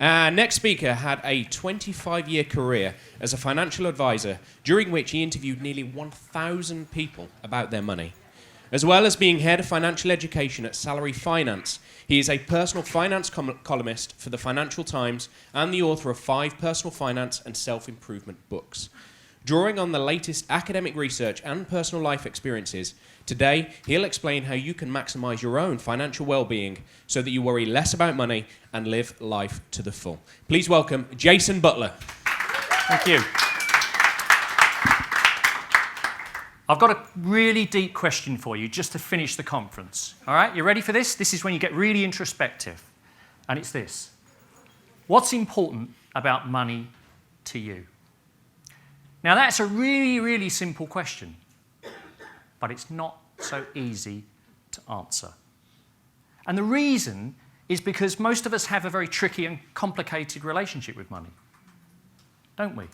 Our next speaker had a 25-year career as a financial advisor, during which he interviewed nearly 1,000 people about their money. As well as being head of financial education at Salary Finance, he is a personal finance columnist for the Financial Times and the author of 5 personal finance and self-improvement books. Drawing on the latest academic research and personal life experiences, today he'll explain how you can maximise your own financial well-being so that you worry less about money and live life to the full. Please welcome Jason Butler. Thank you. I've got a really deep question for you just to finish the conference. All right, you ready for this? This is when you get really introspective. And it's this. What's important about money to you? Now, that's a really, really simple question, but it's not so easy to answer. And the reason is because most of us have a very tricky and complicated relationship with money, don't we?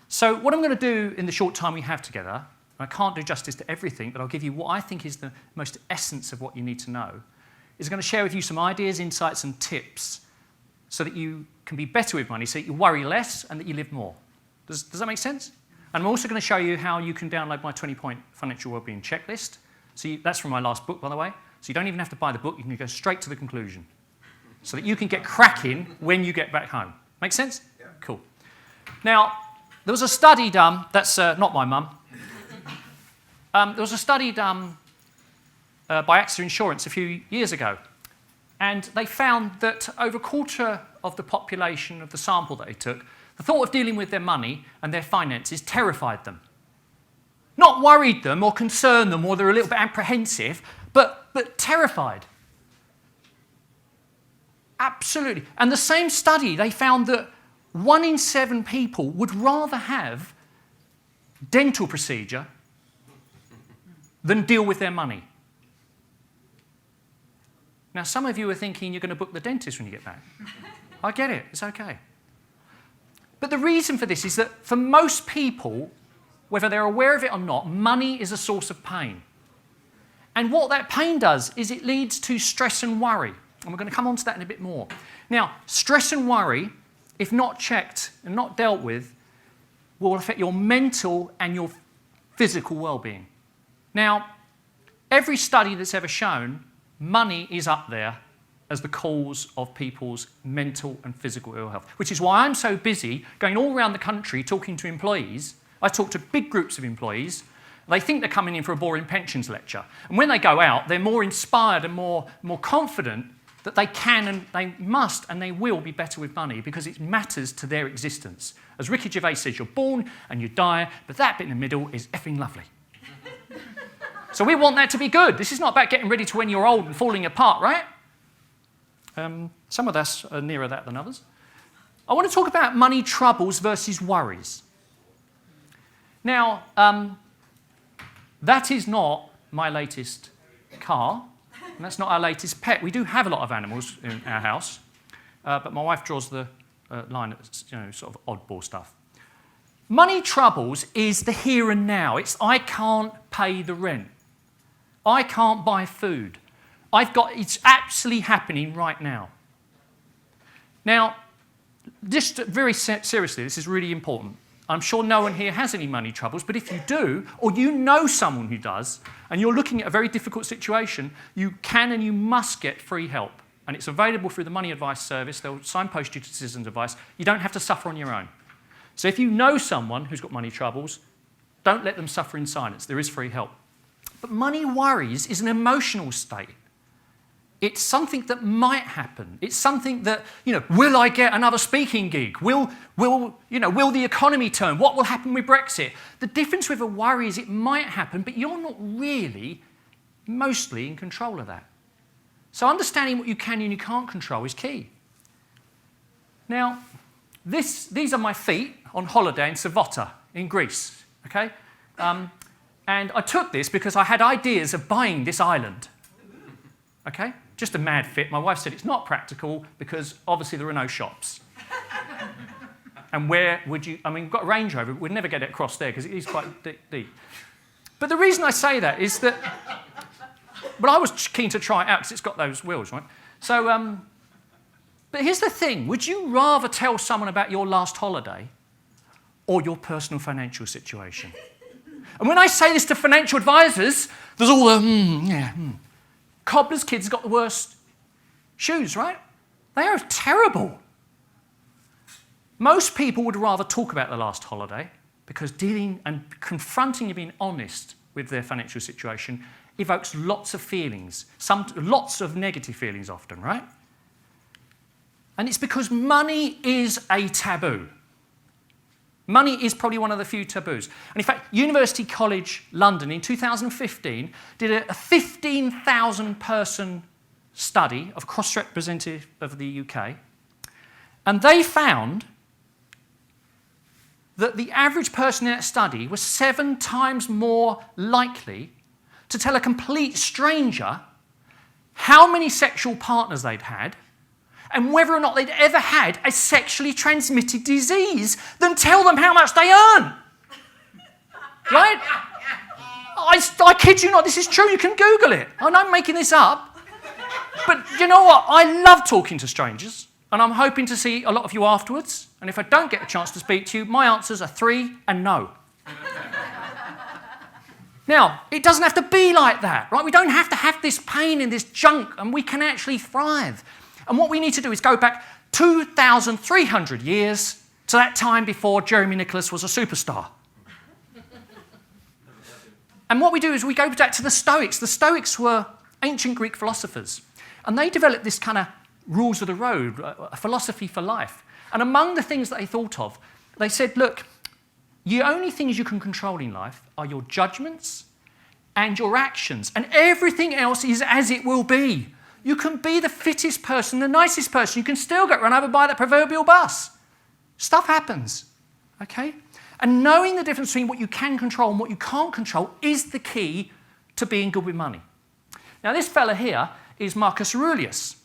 So what I'm going to do in the short time we have together, I can't do justice to everything, but I'll give you what I think is the most essence of what you need to know, is I'm going to share with you some ideas, insights, and tips so that you can be better with money, so that you worry less and that you live more. Does that make sense? And I'm also going to show you how you can download my 20-point financial wellbeing checklist. So that's from my last book, by the way. So you don't even have to buy the book. You can go straight to the conclusion so that you can get cracking when you get back home. Make sense? Yeah. Cool. Now, there was a study done. That's not my mum. There was a study done by AXA Insurance a few years ago. And they found that over a quarter of the population of the sample that they took, the thought of dealing with their money and their finances terrified them. Not worried them or concerned them or they're a little bit apprehensive, but terrified. Absolutely. And the same study, they found that 1 in 7 people would rather have dental procedure than deal with their money. Now, some of you are thinking you're going to book the dentist when you get back. I get it. It's okay. But the reason for this is that for most people, whether they're aware of it or not, money is a source of pain. And what that pain does is it leads to stress and worry. And we're going to come on to that in a bit more. Now, stress and worry, if not checked and not dealt with, will affect your mental and your physical well-being. Now, every study that's ever shown, money is up there as the cause of people's mental and physical ill health, which is why I'm so busy going all around the country talking to employees. I talk to big groups of employees. They think they're coming in for a boring pensions lecture. And when they go out, they're more inspired and more confident that they can and they must and they will be better with money because it matters to their existence. As Ricky Gervais says, you're born and you die, but that bit in the middle is effing lovely. So we want that to be good. This is not about getting ready to when you're old and falling apart, right? Some of us are nearer that than others. I want to talk about money troubles versus worries. Now, that is not my latest car, and that's not our latest pet. We do have a lot of animals in our house, but my wife draws the line at sort of oddball stuff. Money troubles is the here and now. It's I can't pay the rent. I can't buy food. It's actually happening right now. Now, just very seriously, this is really important. I'm sure no one here has any money troubles, but if you do, or you know someone who does, and you're looking at a very difficult situation, you can and you must get free help. And it's available through the Money Advice service. They'll signpost you to Citizens Advice. You don't have to suffer on your own. So if you know someone who's got money troubles, don't let them suffer in silence. There is free help. But money worries is an emotional state. It's something that might happen. It's something that, will I get another speaking gig? Will the economy turn? What will happen with Brexit? The difference with a worry is it might happen, but you're not really mostly in control of that. So understanding what you can and you can't control is key. Now, these are my feet on holiday in Savota in Greece, okay? And I took this because I had ideas of buying this island, okay? Just a mad fit. My wife said it's not practical because obviously there are no shops. And where would you... we've got a Range Rover, but we'd never get it across there because it is quite deep. But the reason I say that is that... But I was keen to try it out because it's got those wheels, right? So But here's the thing. Would you rather tell someone about your last holiday or your personal financial situation? And when I say this to financial advisors, there's all the, Cobbler's kids got the worst shoes, right? They are terrible. Most people would rather talk about their last holiday because dealing and confronting and being honest with their financial situation evokes lots of feelings, lots of negative feelings often, right? And it's because money is a taboo. Money is probably one of the few taboos. And in fact, University College London in 2015 did a 15,000 person study of cross-representative of the UK, and they found that the average person in that study was 7 times more likely to tell a complete stranger how many sexual partners they'd had and whether or not they'd ever had a sexually transmitted disease than tell them how much they earn. Right? I kid you not, this is true, you can Google it. I'm not making this up. But you know what? I love talking to strangers, and I'm hoping to see a lot of you afterwards. And if I don't get a chance to speak to you, my answers are 3 and no. Now, it doesn't have to be like that, right? We don't have to have this pain and this junk, and we can actually thrive. And what we need to do is go back 2,300 years to that time before Jeremy Nicholas was a superstar. And what we do is we go back to the Stoics. The Stoics were ancient Greek philosophers, and they developed this kind of rules of the road, a philosophy for life. And among the things that they thought of, they said, look, the only things you can control in life are your judgments and your actions, and everything else is as it will be. You can be the fittest person, the nicest person. You can still get run over by that proverbial bus. Stuff happens, okay? And knowing the difference between what you can control and what you can't control is the key to being good with money. Now, this fella here is Marcus Aurelius,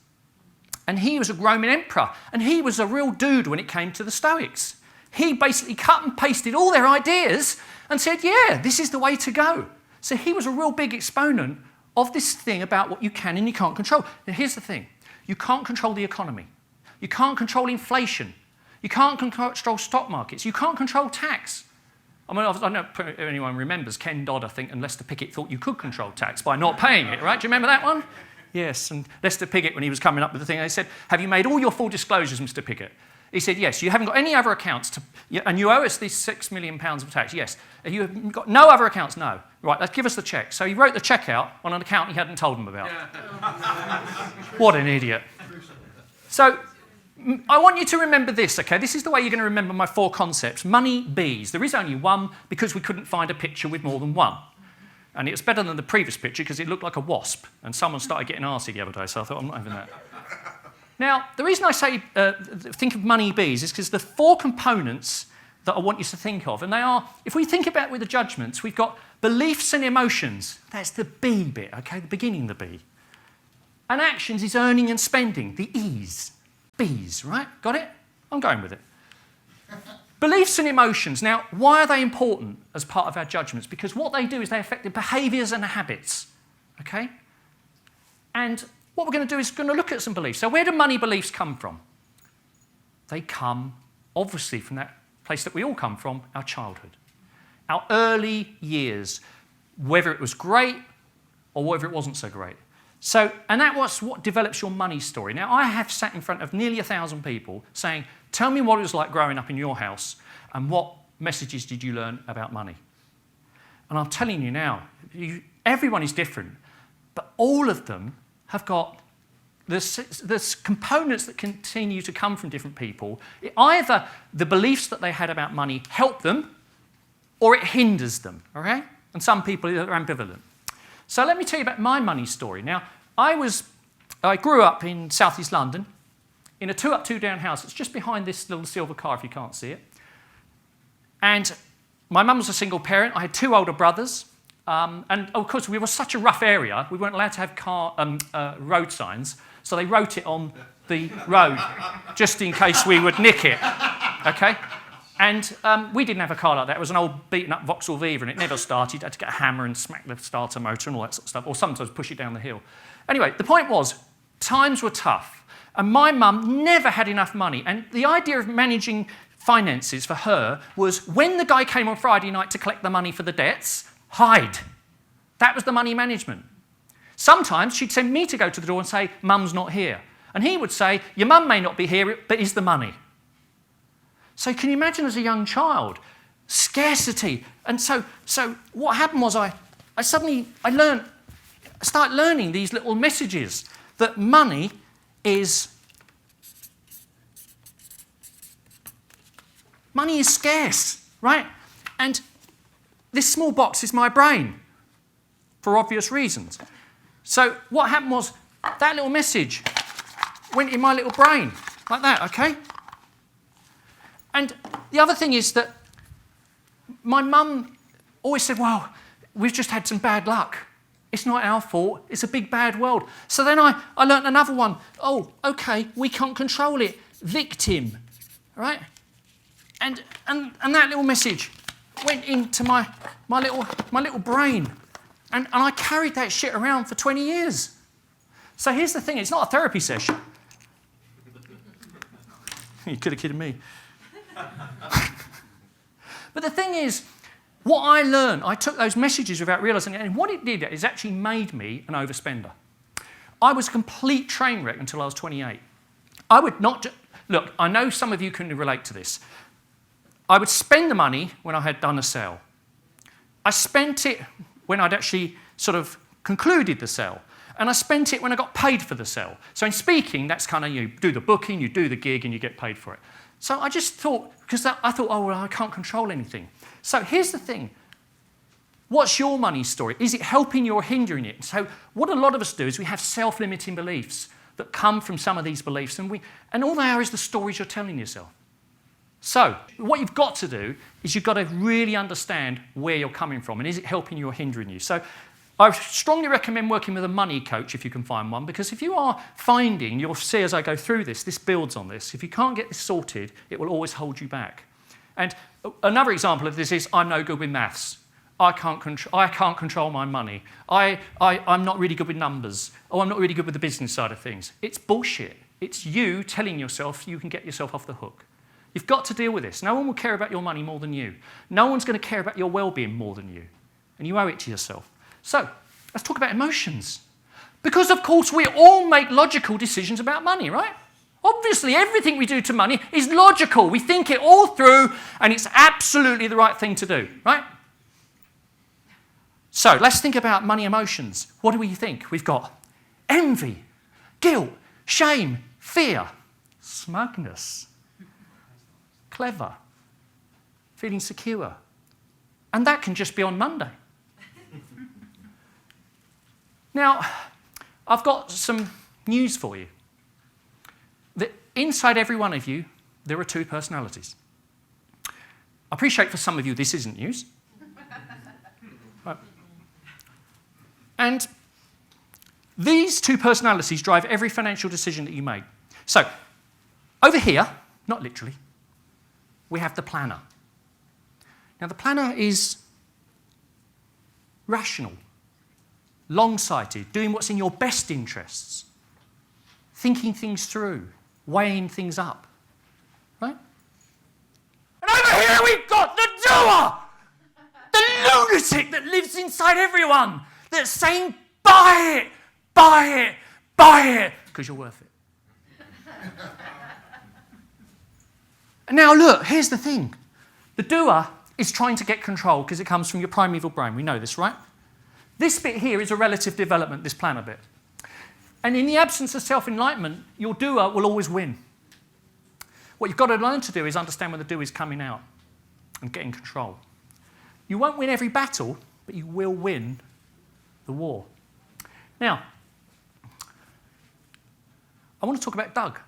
and he was a Roman emperor, and he was a real dude when it came to the Stoics. He basically cut and pasted all their ideas and said, yeah, this is the way to go. So he was a real big exponent of this thing about what you can and you can't control. Now, here's the thing. You can't control the economy. You can't control inflation. You can't control stock markets. You can't control tax. I mean, I don't know if anyone remembers Ken Dodd, I think, and Lester Pickett thought you could control tax by not paying it, right? Do you remember that one? Yes, and Lester Pickett, when he was coming up with the thing, they said, have you made all your full disclosures, Mr. Pickett? He said, yes. You haven't got any other accounts, and you owe us these £6 million of tax? Yes. You have got no other accounts? No. Right, let's give us the cheque. So he wrote the cheque out on an account he hadn't told them about. What an idiot. So I want you to remember this, okay? This is the way you're going to remember my 4 concepts. Money bees. There is only one because we couldn't find a picture with more than one. And it was better than the previous picture because it looked like a wasp. And someone started getting arsey the other day, so I thought, I'm not having that. Now, the reason I say think of money bees is because the 4 components that I want you to think of, and they are, if we think about with the judgments, we've got beliefs and emotions. That's the B bit, okay, the beginning of the B. And actions is earning and spending, the E's. B's, right? Got it? I'm going with it. Beliefs and emotions. Now, why are they important as part of our judgments? Because what they do is they affect the behaviours and the habits, okay? And what we're going to do is going to look at some beliefs. So where do money beliefs come from? They come, obviously, from that place that we all come from, our childhood. Our early years, whether it was great or whether it wasn't so great. So, and that was what develops your money story. Now, I have sat in front of nearly 1,000 people saying, tell me what it was like growing up in your house and what messages did you learn about money? And I'm telling you now, everyone is different, but all of them have got there's components that continue to come from different people. Either the beliefs that they had about money help them or it hinders them, okay? And some people are ambivalent. So let me tell you about my money story. Now, I grew up in southeast London in a 2-up, 2-down house. It's just behind this little silver car if you can't see it. And my mum was a single parent. I had 2 older brothers. And of course, we were such a rough area, we weren't allowed to have road signs. So they wrote it on the road just in case we would nick it, okay? And we didn't have a car like that. It was an old beaten-up Vauxhall Viva, and it never started. I had to get a hammer and smack the starter motor and all that sort of stuff, or sometimes push it down the hill. Anyway, the point was, times were tough. And my mum never had enough money. And the idea of managing finances for her was when the guy came on Friday night to collect the money for the debts, hide. That was the money management. Sometimes she'd send me to go to the door and say, Mum's not here. And he would say, your mum may not be here, but is the money. So can you imagine as a young child, scarcity. And so what happened was I started learning these little messages that money is scarce, right? And this small box is my brain for obvious reasons. So what happened was that little message went in my little brain like that, okay? And the other thing is that my mum always said, well, we've just had some bad luck. It's not our fault. It's a big bad world. So then I learnt another one. Oh, okay, we can't control it. Victim, right? And that little message went into my little brain. And I carried that shit around for 20 years. So here's the thing. It's not a therapy session. You could have kidded me. But the thing is, what I learned, I took those messages without realising it, and what it did is actually made me an overspender. I was a complete train wreck until I was 28. I would not look, I know some of you can relate to this. I would spend the money when I had done a sale. I spent it when I'd actually sort of concluded the sale. And I spent it when I got paid for the sale. So in speaking, that's kind of, you do the booking, you do the gig, and you get paid for it. So I just thought, because I thought, oh, well, I can't control anything. So here's the thing. What's your money story? Is it helping you or hindering it? So what a lot of us do is we have self-limiting beliefs that come from some of these beliefs, and all they are is the stories you're telling yourself. So what you've got to do is you've got to really understand where you're coming from, and is it helping you or hindering you? So I strongly recommend working with a money coach if you can find one, because if you are finding, you'll see as I go through this builds on this. If you can't get this sorted, it will always hold you back. And another example of this is I'm no good with maths. I can't control my money. I'm not really good with numbers. Oh, I'm not really good with the business side of things. It's bullshit. It's you telling yourself you can get yourself off the hook. You've got to deal with this. No one will care about your money more than you. No one's going to care about your well-being more than you. And you owe it to yourself. So, let's talk about emotions. Because, of course, we all make logical decisions about money, right? Obviously, everything we do to money is logical. We think it all through, and it's absolutely the right thing to do, right? So, let's think about money emotions. What do we think? We've got envy, guilt, shame, fear, smugness, clever, feeling secure. And that can just be on Monday. Now, I've got some news for you. That inside every one of you, there are two personalities. I appreciate for some of you this isn't news. Right. And these two personalities drive every financial decision that you make. So, over here, not literally, we have the planner. Now, the planner is rational, long-sighted, doing what's in your best interests, thinking things through, weighing things up, right? And over here we've got the doer, the lunatic that lives inside everyone, that's saying, buy it, buy it, buy it, because you're worth it. And now look, here's the thing. The doer is trying to get control because it comes from your primeval brain. We know this, right? This bit here is a relative development, this planner bit. And in the absence of self-enlightenment, your doer will always win. What you've got to learn to do is understand when the doer is coming out and getting control. You won't win every battle, but you will win the war. Now, I want to talk about Doug.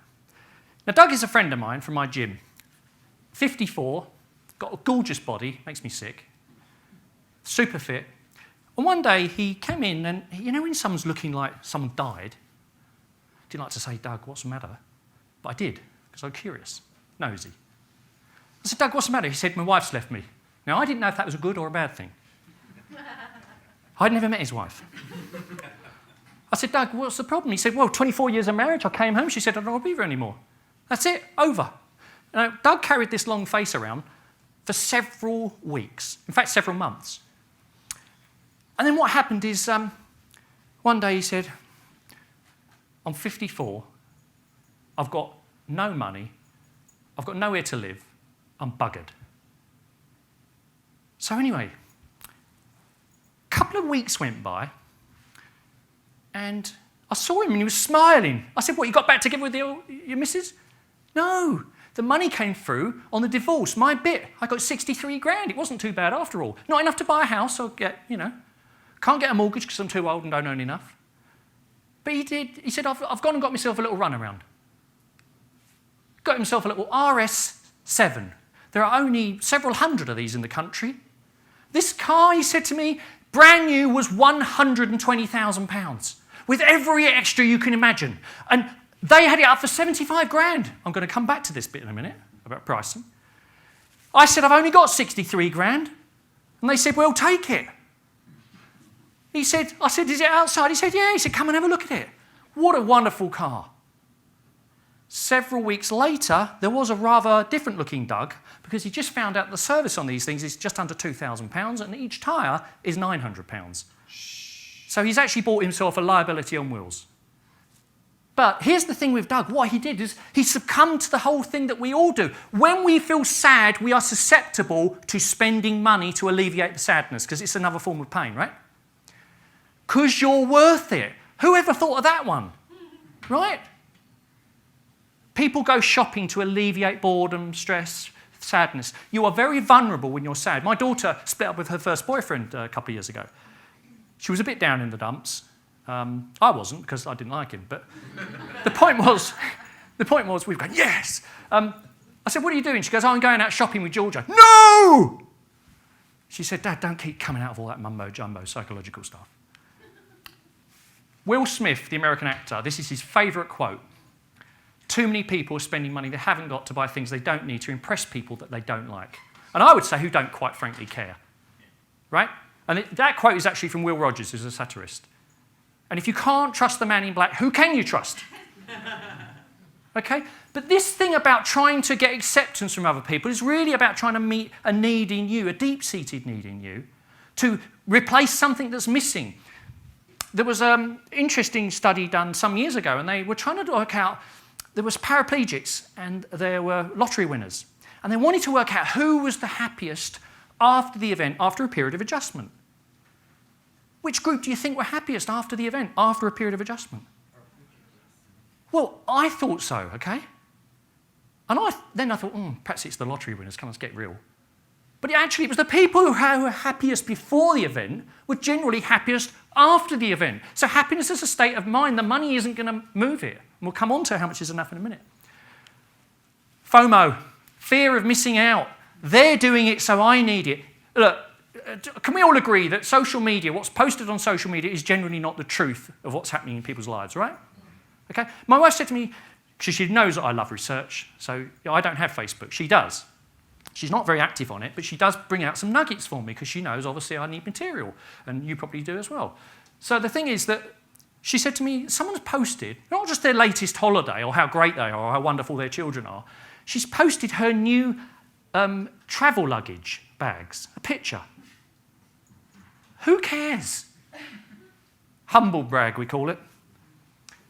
Now, Doug is a friend of mine from my gym. 54, got a gorgeous body, makes me sick, super fit. And one day he came in and, you know when someone's looking like someone died? I didn't like to say, Doug, what's the matter? But I did, because I was curious, nosy. I said, Doug, what's the matter? He said, my wife's left me. Now, I didn't know if that was a good or a bad thing. I'd never met his wife. I said, Doug, what's the problem? He said, well, 24 years of marriage. I came home. She said, I don't want to be here anymore. That's it. Over. Now, Doug carried this long face around for several weeks. In fact, several months. And then what happened is one day he said, I'm 54. I've got no money. I've got nowhere to live. I'm buggered. So anyway, a couple of weeks went by, and I saw him and he was smiling. I said, what, you got back together with your missus? No, the money came through on the divorce, my bit. I got 63 grand. It wasn't too bad after all. Not enough to buy a house or get, can't get a mortgage because I'm too old and don't earn enough. But he did. He said, I've gone and got myself a little runaround. Got himself a little RS7. There are only several hundred of these in the country. This car, he said to me, brand new, was £120,000 with every extra you can imagine. And they had it up for 75 grand. I'm going to come back to this bit in a minute about pricing. I said, I've only got 63 grand. And they said, well, take it. I said, is it outside? He said, yeah. He said, come and have a look at it. What a wonderful car. Several weeks later, there was a rather different looking Doug because he just found out the service on these things is just under £2,000 and each tyre is £900. So he's actually bought himself a liability on wheels. But here's the thing with Doug. What he did is he succumbed to the whole thing that we all do. When we feel sad, we are susceptible to spending money to alleviate the sadness because it's another form of pain, right? Because you're worth it. Who ever thought of that one? Right? People go shopping to alleviate boredom, stress, sadness. You are very vulnerable when you're sad. My daughter split up with her first boyfriend a couple of years ago. She was a bit down in the dumps. I wasn't because I didn't like him. But the point was, we've gone, yes. I said, what are you doing? She goes, I'm going out shopping with Georgia. No! She said, Dad, don't keep coming out of all that mumbo-jumbo psychological stuff. Will Smith, the American actor, this is his favourite quote. Too many people are spending money they haven't got to buy things they don't need to impress people that they don't like. And I would say who don't quite frankly care. Right? And that quote is actually from Will Rogers, who's a satirist. And if you can't trust the man in black, who can you trust? Okay? But this thing about trying to get acceptance from other people is really about trying to meet a need in you, a deep-seated need in you, to replace something that's missing. There was an interesting study done some years ago, and they were trying to work out, there was paraplegics and there were lottery winners. And they wanted to work out who was the happiest after the event, after a period of adjustment. Which group do you think were happiest after the event, after a period of adjustment? Well, I thought so, okay? And then I thought, perhaps it's the lottery winners, come on, let's get real. But it was the people who were happiest before the event were generally happiest after the event. So happiness is a state of mind. The money isn't going to move it. And we'll come on to how much is enough in a minute. FOMO, fear of missing out. They're doing it, so I need it. Look, can we all agree that social media, what's posted on social media, is generally not the truth of what's happening in people's lives, right? Okay. My wife said to me, because she knows that I love research, so I don't have Facebook. She does. She's not very active on it, but she does bring out some nuggets for me because she knows, obviously, I need material, and you probably do as well. So the thing is that she said to me, someone's posted, not just their latest holiday or how great they are or how wonderful their children are, she's posted her new travel luggage bags, a picture. Who cares? Humble brag, we call it.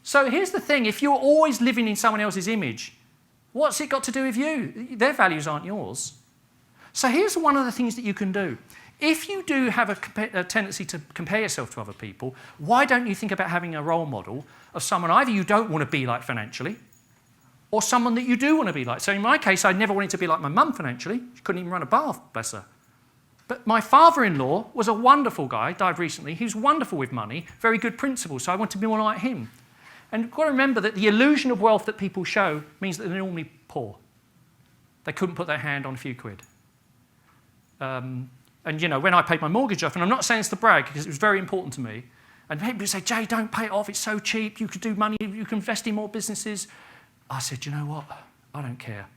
So here's the thing, if you're always living in someone else's image, what's it got to do with you? Their values aren't yours. So here's one of the things that you can do. If you do have a tendency to compare yourself to other people, why don't you think about having a role model of someone either you don't want to be like financially, or someone that you do want to be like. So in my case, I never wanted to be like my mum financially. She couldn't even run a bath, bless her. But my father-in-law was a wonderful guy, died recently. He was wonderful with money, very good principles, so I wanted to be more like him. And you've got to remember that the illusion of wealth that people show means that they're normally poor. They couldn't put their hand on a few quid. And, when I paid my mortgage off, and I'm not saying it's to brag because it was very important to me, and people would say, Jay, don't pay it off, it's so cheap, you could do money, you can invest in more businesses. I said, you know what? I don't care.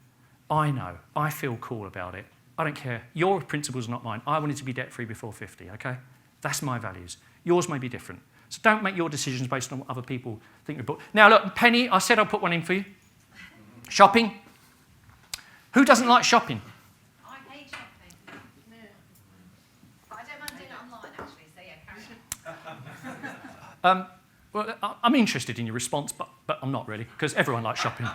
I know. I feel cool about it. I don't care. Your principles are not mine. I wanted to be debt-free before 50, okay? That's my values. Yours may be different. So don't make your decisions based on what other people think of the book. Now, look, Penny, I said I'll put one in for you. Shopping. Who doesn't like shopping? I hate shopping. No. But I don't mind doing it online, actually, so yeah, carry on. Well, I'm interested in your response, but I'm not really, because everyone likes shopping.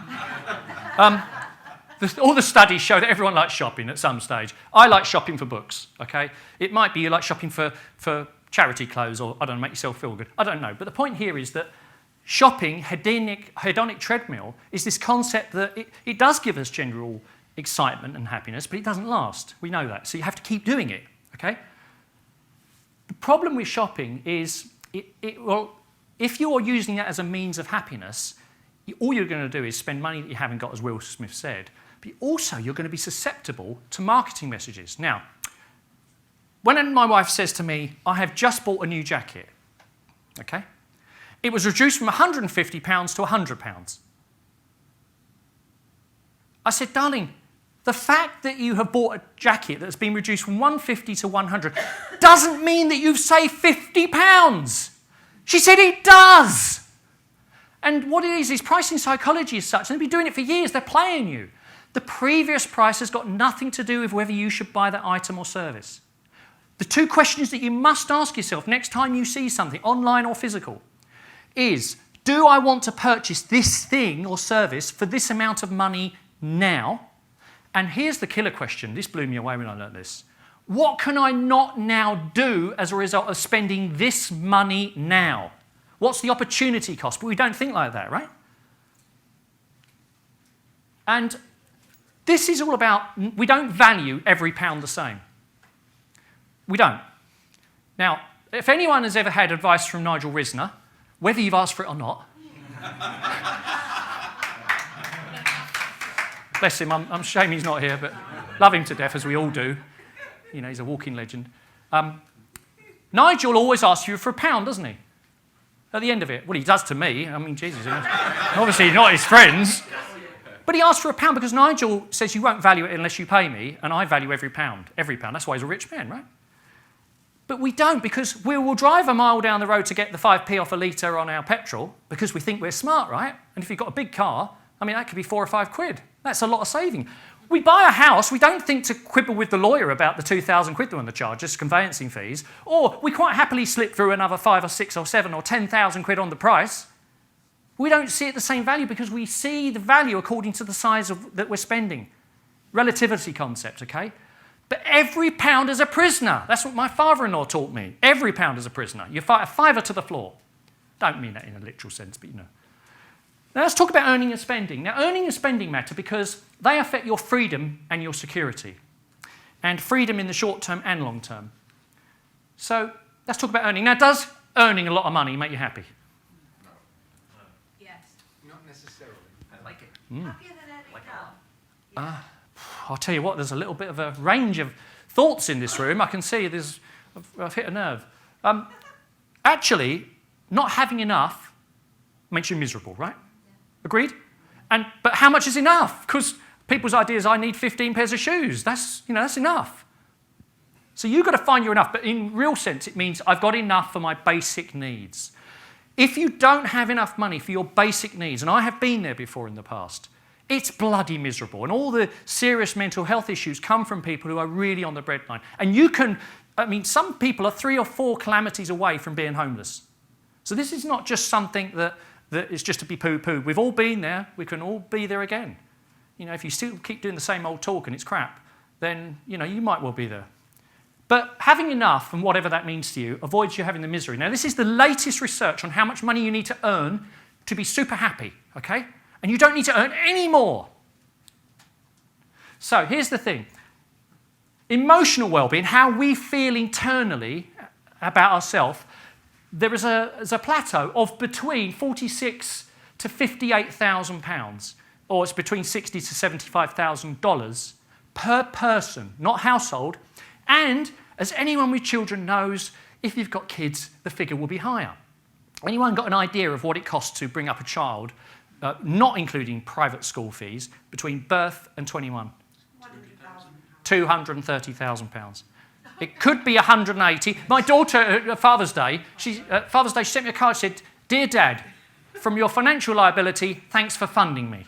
All the studies show that everyone likes shopping at some stage. I like shopping for books, okay? It might be you like shopping for charity clothes or, I don't know, make yourself feel good. I don't know. But the point here is that shopping, hedonic treadmill, is this concept that it does give us general excitement and happiness, but it doesn't last. We know that. So you have to keep doing it, okay? The problem with shopping is, if you are using that as a means of happiness, all you're going to do is spend money that you haven't got, as Will Smith said, but also you're going to be susceptible to marketing messages. Now, when my wife says to me, I have just bought a new jacket, okay? It was reduced from £150 to £100. I said, darling, the fact that you have bought a jacket that's been reduced from £150 to £100 doesn't mean that you've saved £50. She said it does. And what it is pricing psychology is such, and they've been doing it for years, they're playing you. The previous price has got nothing to do with whether you should buy that item or service. The two questions that you must ask yourself next time you see something, online or physical, is, do I want to purchase this thing or service for this amount of money now? And here's the killer question. This blew me away when I learned this. What can I not now do as a result of spending this money now? What's the opportunity cost? But we don't think like that, right? And this is all about, we don't value every pound the same. We don't. Now, if anyone has ever had advice from Nigel Risner, whether you've asked for it or not, bless him, I'm ashamed he's not here, but love him to death, as we all do. You know, he's a walking legend. Nigel always asks you for £1, doesn't he? At the end of it. Well, he does to me. I mean, Jesus, obviously not his friends. But he asks for £1 because Nigel says you won't value it unless you pay me, and I value every pound. Every pound. That's why he's a rich man, right? But we don't, because we will drive a mile down the road to get the 5p off a litre on our petrol because we think we're smart, right? And if you've got a big car, I mean, that could be £4 or £5. That's a lot of saving. We buy a house, we don't think to quibble with the lawyer about the 2,000 quid they're going to charge, just conveyancing fees, or we quite happily slip through another 5 or 6 or 7 or 10,000 quid on the price. We don't see it the same value because we see the value according to the size that we're spending. Relativity concept, okay? But every pound is a prisoner. That's what my father-in-law taught me. Every pound is a prisoner. You fight a fiver to the floor. Don't mean that in a literal sense, but you know. Now let's talk about earning and spending. Now earning and spending matter because they affect your freedom and your security. And freedom in the short term and long term. So let's talk about earning. Now does earning a lot of money make you happy? No. Yes. Not necessarily. I like it. Happier than earning now. I'll tell you what, there's a little bit of a range of thoughts in this room. I can see I've hit a nerve. Actually, not having enough makes you miserable, right? Agreed? But how much is enough? Because people's idea is I need 15 pairs of shoes. That's enough. So you've got to find your enough. But in real sense, it means I've got enough for my basic needs. If you don't have enough money for your basic needs, and I have been there before in the past, it's bloody miserable. And all the serious mental health issues come from people who are really on the breadline. And some people are 3 or 4 calamities away from being homeless. So this is not just something that is just to be poo-pooed. We've all been there. We can all be there again. You know, if you still keep doing the same old talk and it's crap, then, you know, you might well be there. But having enough, and whatever that means to you, avoids you having the misery. Now, this is the latest research on how much money you need to earn to be super happy, okay? And you don't need to earn any more. So here's the thing. Emotional well-being, how we feel internally about ourselves, there is a plateau of between £46,000 to £58,000, or it's between $60,000 to $75,000 per person, not household. And as anyone with children knows, if you've got kids, the figure will be higher. Anyone got an idea of what it costs to bring up a child, not including private school fees, between birth and 21? £230,000. It could be 180. My daughter, at Father's Day, she sent me a card. She said, "Dear Dad, from your financial liability, thanks for funding me."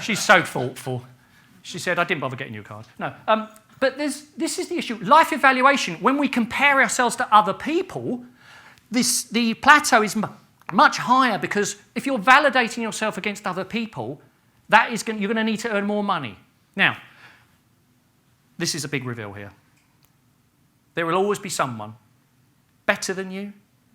She's so thoughtful. She said, "I didn't bother getting you a card." No, but this is the issue. Life evaluation, when we compare ourselves to other people, the plateau is much higher, because if you're validating yourself against other people, you're going to need to earn more money. Now, this is a big reveal here. There will always be someone better than you,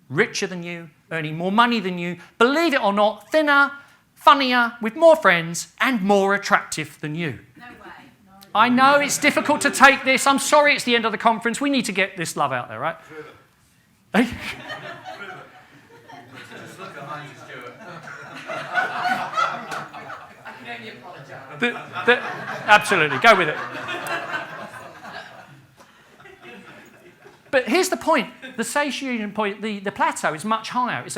richer than you, earning more money than you, believe it or not, thinner, funnier, with more friends, and more attractive than you. No way. No. I know it's difficult to take this. I'm sorry it's the end of the conference. We need to get this love out there, right? Just look at Heinz Stewart. I can only apologise. Absolutely, go with it. But here's the point. The satiation point, the plateau is much higher. It's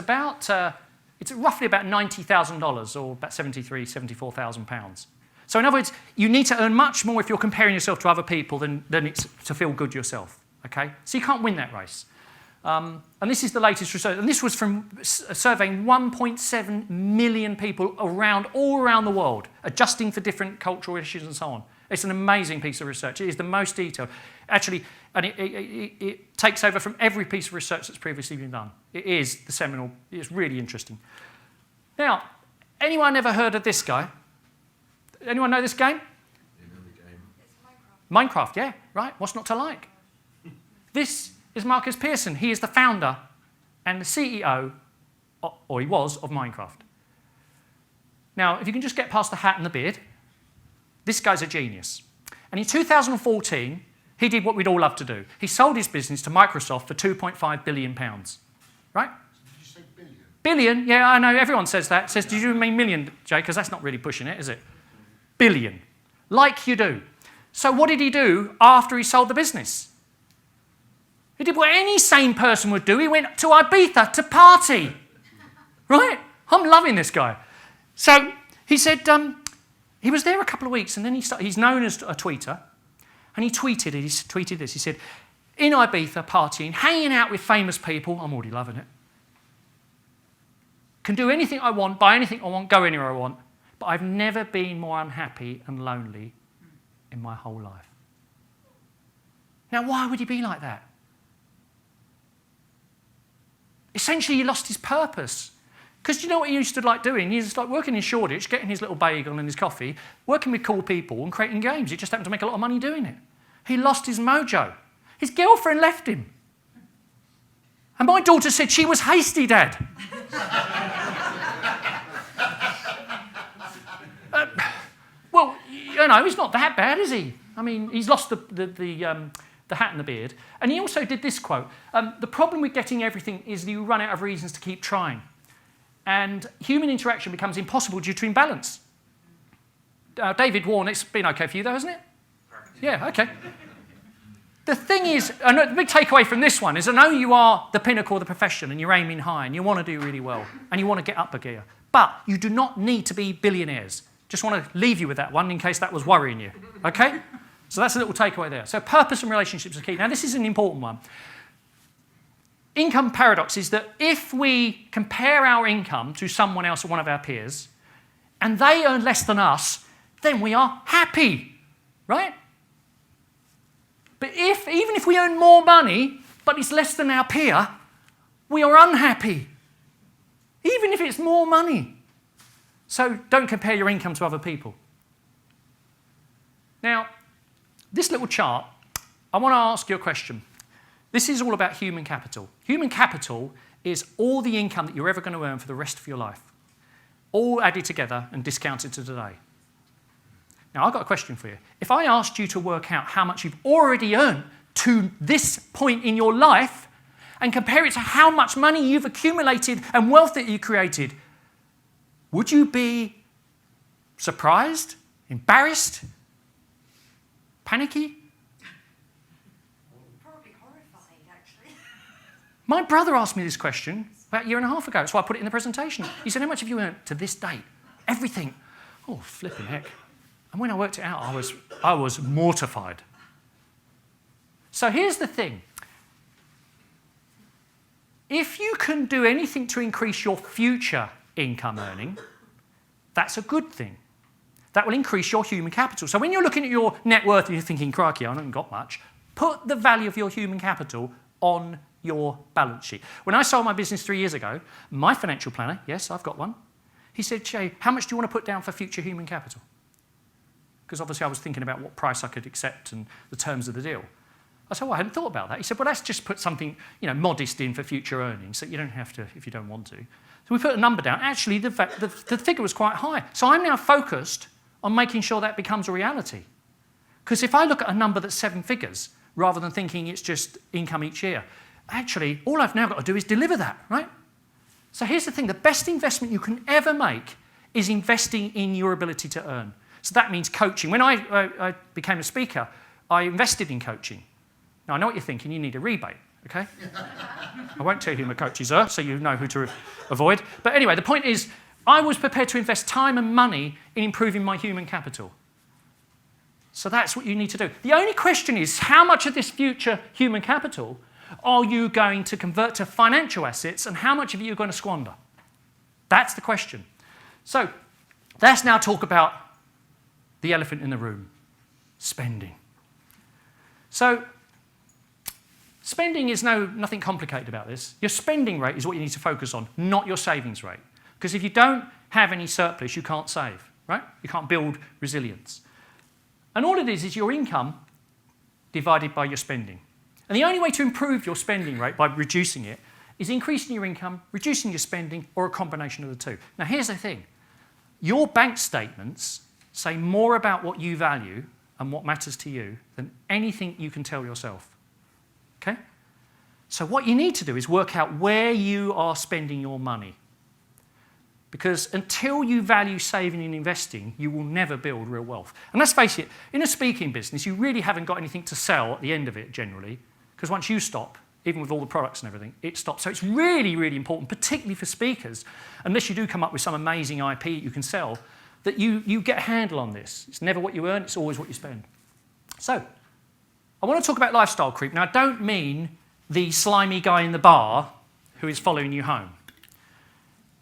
roughly about $90,000, or about £74,000. So in other words, you need to earn much more if you're comparing yourself to other people than it's to feel good yourself. Okay? So you can't win that race. And this is the latest research. And this was from surveying 1.7 million people all around the world, adjusting for different cultural issues and so on. It's an amazing piece of research. It is the most detailed. Actually, and it takes over from every piece of research that's previously been done. It is the seminal. It's really interesting. Now, anyone ever heard of this guy? Anyone know this game? It's Minecraft, yeah, right. What's not to like? This is Marcus Pearson. He is the founder and the CEO, or he was, of Minecraft. Now, if you can just get past the hat and the beard, this guy's a genius. And in 2014, he did what we'd all love to do. He sold his business to Microsoft for £2.5 billion. Right? Did you say billion? Billion, yeah, I know, everyone says that. Says, do you mean million, Jay? Because that's not really pushing it, is it? Billion. Like you do. So what did he do after he sold the business? He did what any sane person would do. He went to Ibiza to party. Right? I'm loving this guy. So he said he was there a couple of weeks, and then he's known as a tweeter, and he tweeted this. He said, "In Ibiza, partying, hanging out with famous people, I'm already loving it. Can do anything I want, buy anything I want, go anywhere I want, but I've never been more unhappy and lonely in my whole life." Now, why would he be like that? Essentially, he lost his purpose. Because do you know what he used to like doing? He used to like working in Shoreditch, getting his little bagel and his coffee, working with cool people and creating games. He just happened to make a lot of money doing it. He lost his mojo. His girlfriend left him. And my daughter said she was hasty, Dad. Well, you know, he's not that bad, is he? I mean, he's lost the hat and the beard. And he also did this quote. The problem with getting everything is that you run out of reasons to keep trying. And human interaction becomes impossible due to imbalance. David Warren, it's been okay for you though, hasn't it? Yeah, okay. The thing is, the big takeaway from this one is I know you are the pinnacle of the profession and you're aiming high and you want to do really well and you want to get up a gear. But you do not need to be billionaires. Just want to leave you with that one in case that was worrying you. Okay? So that's a little takeaway there. So purpose and relationships are key. Now this is an important one. Income paradox is that if we compare our income to someone else or one of our peers, and they earn less than us, then we are happy, right? But even if we earn more money, but it's less than our peer, we are unhappy, even if it's more money. So don't compare your income to other people. Now, this little chart, I want to ask you a question. This is all about human capital. Human capital is all the income that you're ever going to earn for the rest of your life, all added together and discounted to today. Now, I've got a question for you. If I asked you to work out how much you've already earned to this point in your life and compare it to how much money you've accumulated and wealth that you created, would you be surprised, embarrassed, panicky? My brother asked me this question about a year and a half ago, so I put it in the presentation. He said, "How much have you earned to this date?" Everything. Oh, flipping heck. And when I worked it out, I was mortified. So here's the thing. If you can do anything to increase your future income earning, that's a good thing. That will increase your human capital. So when you're looking at your net worth and you're thinking, crikey, I haven't got much, put the value of your human capital on your balance sheet. When I sold my business 3 years ago, my financial planner, yes, I've got one, he said, Jay, how much do you want to put down for future human capital? Because obviously I was thinking about what price I could accept and the terms of the deal. I said, well, I hadn't thought about that. He said, well, let's just put something, modest in for future earnings, so you don't have to if you don't want to. So we put a number down. Actually, the figure was quite high. So I'm now focused on making sure that becomes a reality. Because if I look at a number that's 7 figures, rather than thinking it's just income each year, actually, all I've now got to do is deliver that, right? So here's the thing. The best investment you can ever make is investing in your ability to earn. So that means coaching. When I became a speaker, I invested in coaching. Now, I know what you're thinking. You need a rebate, okay? I won't tell you who my coaches are, so you know who to avoid. But anyway, the point is, I was prepared to invest time and money in improving my human capital. So that's what you need to do. The only question is, how much of this future human capital are you going to convert to financial assets, and how much of it are you going to squander? That's the question. So let's now talk about the elephant in the room, spending. So spending is nothing complicated about this. Your spending rate is what you need to focus on, not your savings rate. Because if you don't have any surplus, you can't save, right? You can't build resilience. And all it is your income divided by your spending. And the only way to improve your spending rate by reducing it is increasing your income, reducing your spending, or a combination of the two. Now, here's the thing. Your bank statements say more about what you value and what matters to you than anything you can tell yourself. Okay? So what you need to do is work out where you are spending your money. Because until you value saving and investing, you will never build real wealth. And let's face it, in a speaking business, you really haven't got anything to sell at the end of it, generally. Because once you stop, even with all the products and everything, it stops. So it's really, really important, particularly for speakers, unless you do come up with some amazing IP you can sell, that you get a handle on this. It's never what you earn, it's always what you spend. So, I want to talk about lifestyle creep. Now, I don't mean the slimy guy in the bar who is following you home.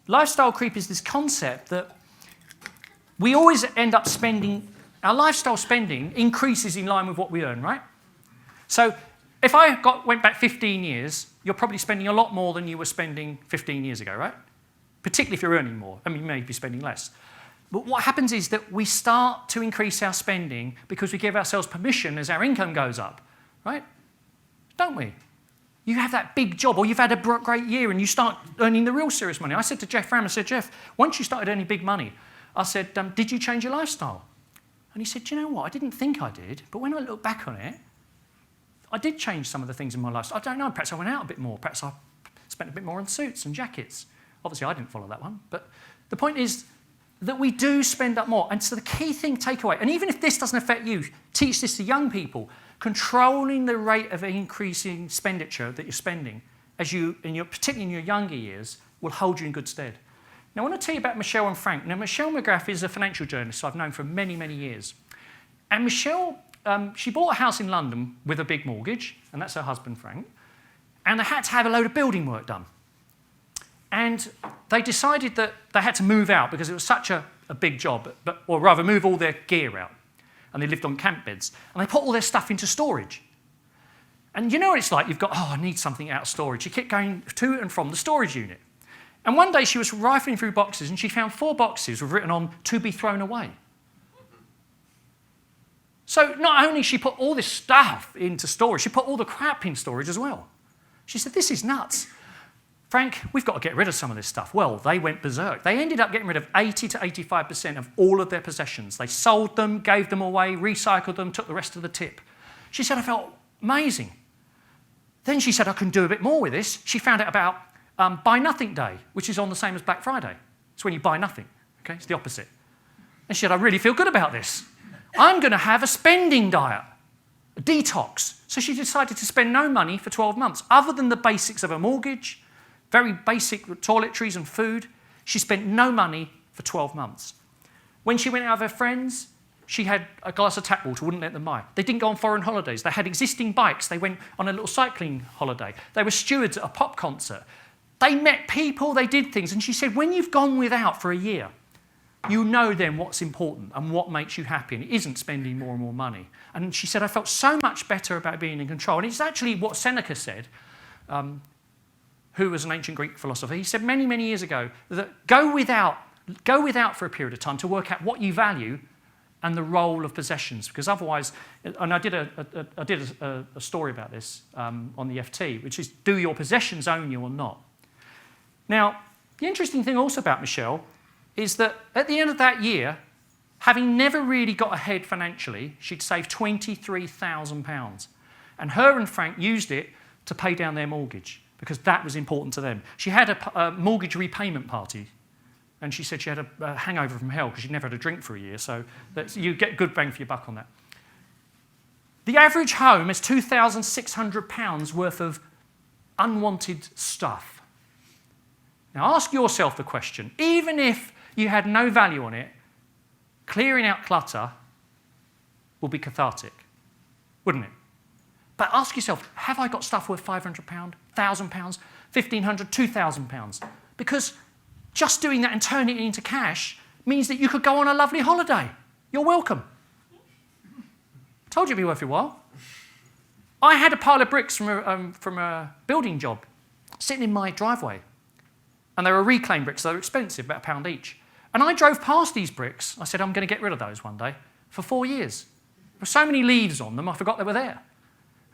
Lifestyle creep is this concept that we always end up spending, our lifestyle spending increases in line with what we earn, right? So if I went back 15 years, you're probably spending a lot more than you were spending 15 years ago, right? Particularly if you're earning more. I mean, you may be spending less. But what happens is that we start to increase our spending because we give ourselves permission as our income goes up, right? Don't we? You have that big job, or you've had a great year and you start earning the real serious money. I said to Jeff Ram, I said, Jeff, once you started earning big money, I said, did you change your lifestyle? And he said, do you know what? I didn't think I did, but when I look back on it, I did change some of the things in my lifestyle. I don't know, perhaps I went out a bit more. Perhaps I spent a bit more on suits and jackets. Obviously, I didn't follow that one. But the point is that we do spend up more. And so the key thing, takeaway, and even if this doesn't affect you, teach this to young people, controlling the rate of increasing expenditure that you're spending, particularly in your younger years, will hold you in good stead. Now, I want to tell you about Michelle and Frank. Now, Michelle McGrath is a financial journalist who I've known for many, many years. And Michelle, she bought a house in London with a big mortgage, and that's her husband, Frank, and they had to have a load of building work done. And they decided that they had to move out because it was such a big job, or rather move all their gear out. And they lived on camp beds. And they put all their stuff into storage. And you know what it's like? You've got, I need something out of storage. You keep going to and from the storage unit. And one day she was rifling through boxes and she found 4 boxes with written on, "to be thrown away." So not only she put all this stuff into storage, she put all the crap in storage as well. She said, this is nuts. Frank, we've got to get rid of some of this stuff. Well, they went berserk. They ended up getting rid of 80 to 85% of all of their possessions. They sold them, gave them away, recycled them, took the rest of the tip. She said, I felt amazing. Then she said, I can do a bit more with this. She found out about Buy Nothing Day, which is on the same as Black Friday. It's when you buy nothing, okay? It's the opposite. And she said, I really feel good about this. I'm going to have a spending diet, a detox. So she decided to spend no money for 12 months, other than the basics of a mortgage, very basic toiletries and food. She spent no money for 12 months. When she went out with her friends, she had a glass of tap water, wouldn't let them buy. They didn't go on foreign holidays. They had existing bikes. They went on a little cycling holiday. They were stewards at a pop concert. They met people, they did things. And she said, when you've gone without for a year, you know then what's important and what makes you happy. And it isn't spending more and more money. And she said, I felt so much better about being in control. And it's actually what Seneca said, who was an ancient Greek philosopher. He said many, many years ago that go without for a period of time to work out what you value and the role of possessions, because otherwise, and I did a story about this on the FT, which is, do your possessions own you or not? Now, the interesting thing also about Michelle is that at the end of that year, having never really got ahead financially, she'd saved £23,000. And her and Frank used it to pay down their mortgage, because that was important to them. She had a mortgage repayment party. And she said she had a hangover from hell because she'd never had a drink for a year. So you get good bang for your buck on that. The average home is £2,600 worth of unwanted stuff. Now ask yourself the question, even if you had no value on it, clearing out clutter will be cathartic, wouldn't it? But ask yourself, have I got stuff worth £500, £1,000, £1,500, £2,000? Because just doing that and turning it into cash means that you could go on a lovely holiday. You're welcome. Told you it'd be worth your while. I had a pile of bricks from a building job sitting in my driveway. And they were reclaimed bricks, so they were expensive, about £1 each. And I drove past these bricks. I said, I'm going to get rid of those one day. For 4 years. There were so many leaves on them, I forgot they were there.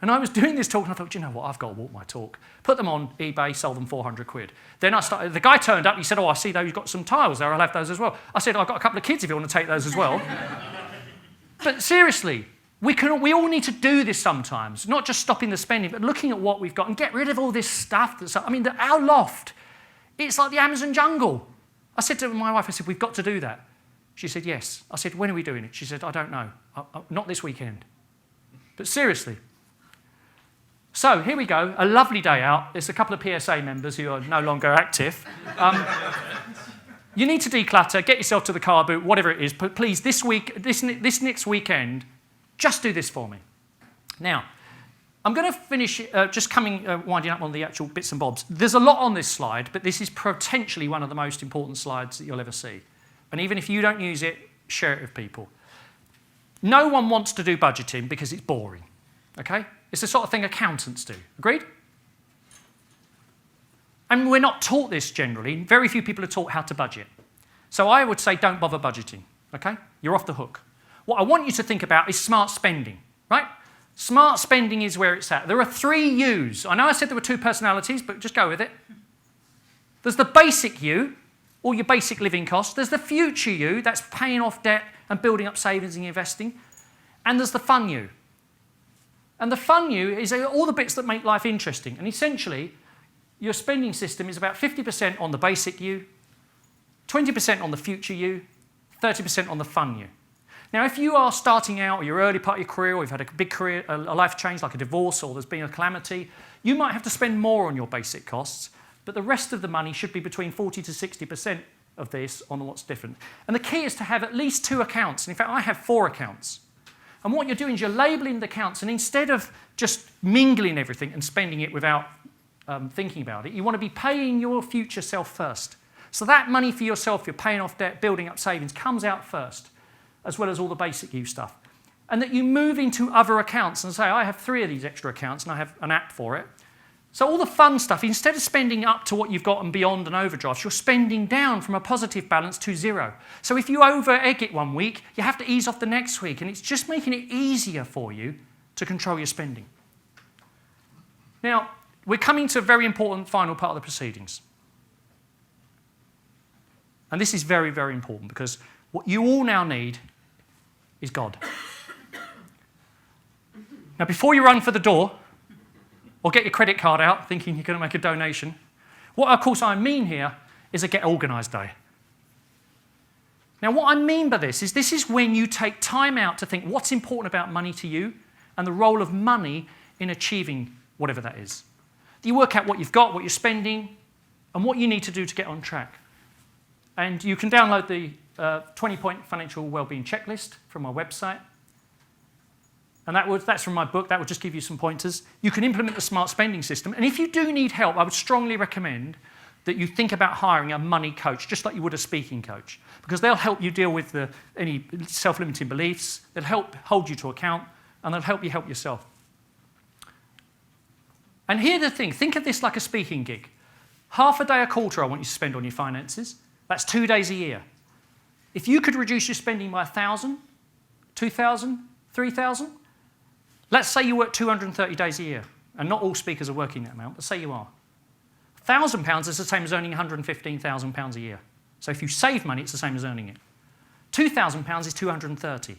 And I was doing this talk, and I thought, you know what, I've got to walk my talk. Put them on eBay, sold them 400 quid. Then the guy turned up, he said, oh, I see you've got some tiles there, I'll have those as well. I said, I've got a couple of kids if you want to take those as well. But seriously, we all need to do this sometimes, not just stopping the spending, but looking at what we've got and get rid of all this stuff. Our loft, it's like the Amazon jungle. I said to my wife, I said, we've got to do that. She said, yes. I said, when are we doing it? She said, I don't know. Not this weekend. But seriously. So here we go, a lovely day out. There's a couple of PSA members who are no longer active. You need to declutter, get yourself to the car boot, whatever it is. But please, this next weekend, just do this for me. Now, I'm going to finish winding up on the actual bits and bobs. There's a lot on this slide, but this is potentially one of the most important slides that you'll ever see. And even if you don't use it, share it with people. No one wants to do budgeting because it's boring, okay? It's the sort of thing accountants do. Agreed? And we're not taught this generally. Very few people are taught how to budget. So I would say don't bother budgeting, okay? You're off the hook. What I want you to think about is smart spending, right? Smart spending is where it's at. There are 3 U's. I know I said there were 2 personalities, but just go with it. There's the basic U, or your basic living costs. There's the future you, that's paying off debt and building up savings and investing. And there's the fun you. And the fun you is all the bits that make life interesting. And essentially, your spending system is about 50% on the basic you, 20% on the future you, 30% on the fun you. Now, if you are starting out, or you're early part of your career, or you've had a big career, a life change like a divorce, or there's been a calamity, you might have to spend more on your basic costs, but the rest of the money should be between 40 to 60% of this on what's different. And the key is to have at least 2 accounts. And in fact, I have 4 accounts. And what you're doing is you're labelling the accounts, and instead of just mingling everything and spending it without thinking about it, you want to be paying your future self first. So that money for yourself, you're paying off debt, building up savings, comes out first, as well as all the basic you stuff. And that you move into other accounts and say, I have 3 of these extra accounts, and I have an app for it. So all the fun stuff, instead of spending up to what you've got and beyond and overdrafts, you're spending down from a positive balance to 0. So if you over-egg it one week, you have to ease off the next week, and it's just making it easier for you to control your spending. Now, we're coming to a very important final part of the proceedings. And this is very, very important, because what you all now need is God. Now, before you run for the door, or get your credit card out thinking you're going to make a donation, what, of course, I mean here is a Get Organised Day. Now, what I mean by this is when you take time out to think what's important about money to you and the role of money in achieving whatever that is. You work out what you've got, what you're spending, and what you need to do to get on track. And you can download the a 20-point financial wellbeing checklist from my website. And that's from my book. That will just give you some pointers. You can implement the smart spending system. And if you do need help, I would strongly recommend that you think about hiring a money coach, just like you would a speaking coach, because they'll help you deal with any self-limiting beliefs. They'll help hold you to account, and they'll help you help yourself. And here's the thing. Think of this like a speaking gig. Half a day a quarter I want you to spend on your finances. That's 2 days a year. If you could reduce your spending by 1,000, 2,000, 3,000, let's say you work 230 days a year, and not all speakers are working that amount, but say you are. £1,000 is the same as earning £115,000 a year. So if you save money, it's the same as earning it. £2,000 is 230.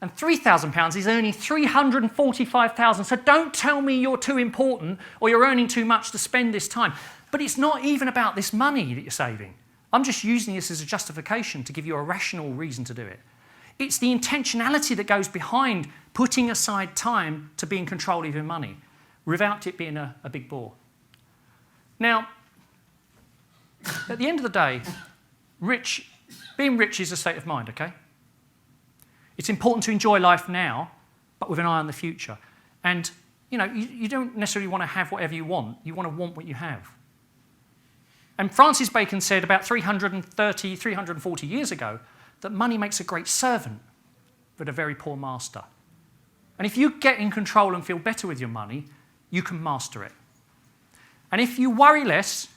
And £3,000 is earning 345,000. So don't tell me you're too important or you're earning too much to spend this time. But it's not even about this money that you're saving. I'm just using this as a justification to give you a rational reason to do it. It's the intentionality that goes behind putting aside time to be in control of your money without it being a big bore. Now, at the end of the day, being rich is a state of mind, okay? It's important to enjoy life now, but with an eye on the future. And, you don't necessarily want to have whatever you want. You want to want what you have. And Francis Bacon said about 340 years ago that money makes a great servant, but a very poor master. And if you get in control and feel better with your money, you can master it. And if you worry less,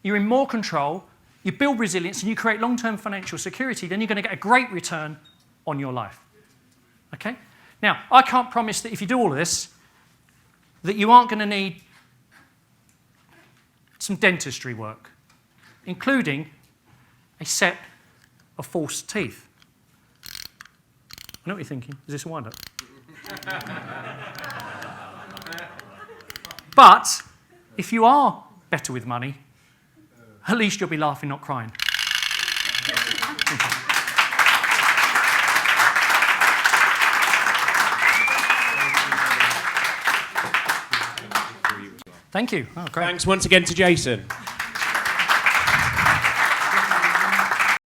you're in more control, you build resilience, and you create long-term financial security, then you're going to get a great return on your life. Okay? Now, I can't promise that if you do all of this, that you aren't going to need some dentistry work, including a set of false teeth. I know what you're thinking. Is this a wind-up? But if you are better with money, at least you'll be laughing, not crying. Thank you. Oh, great. Thanks once again to Jason.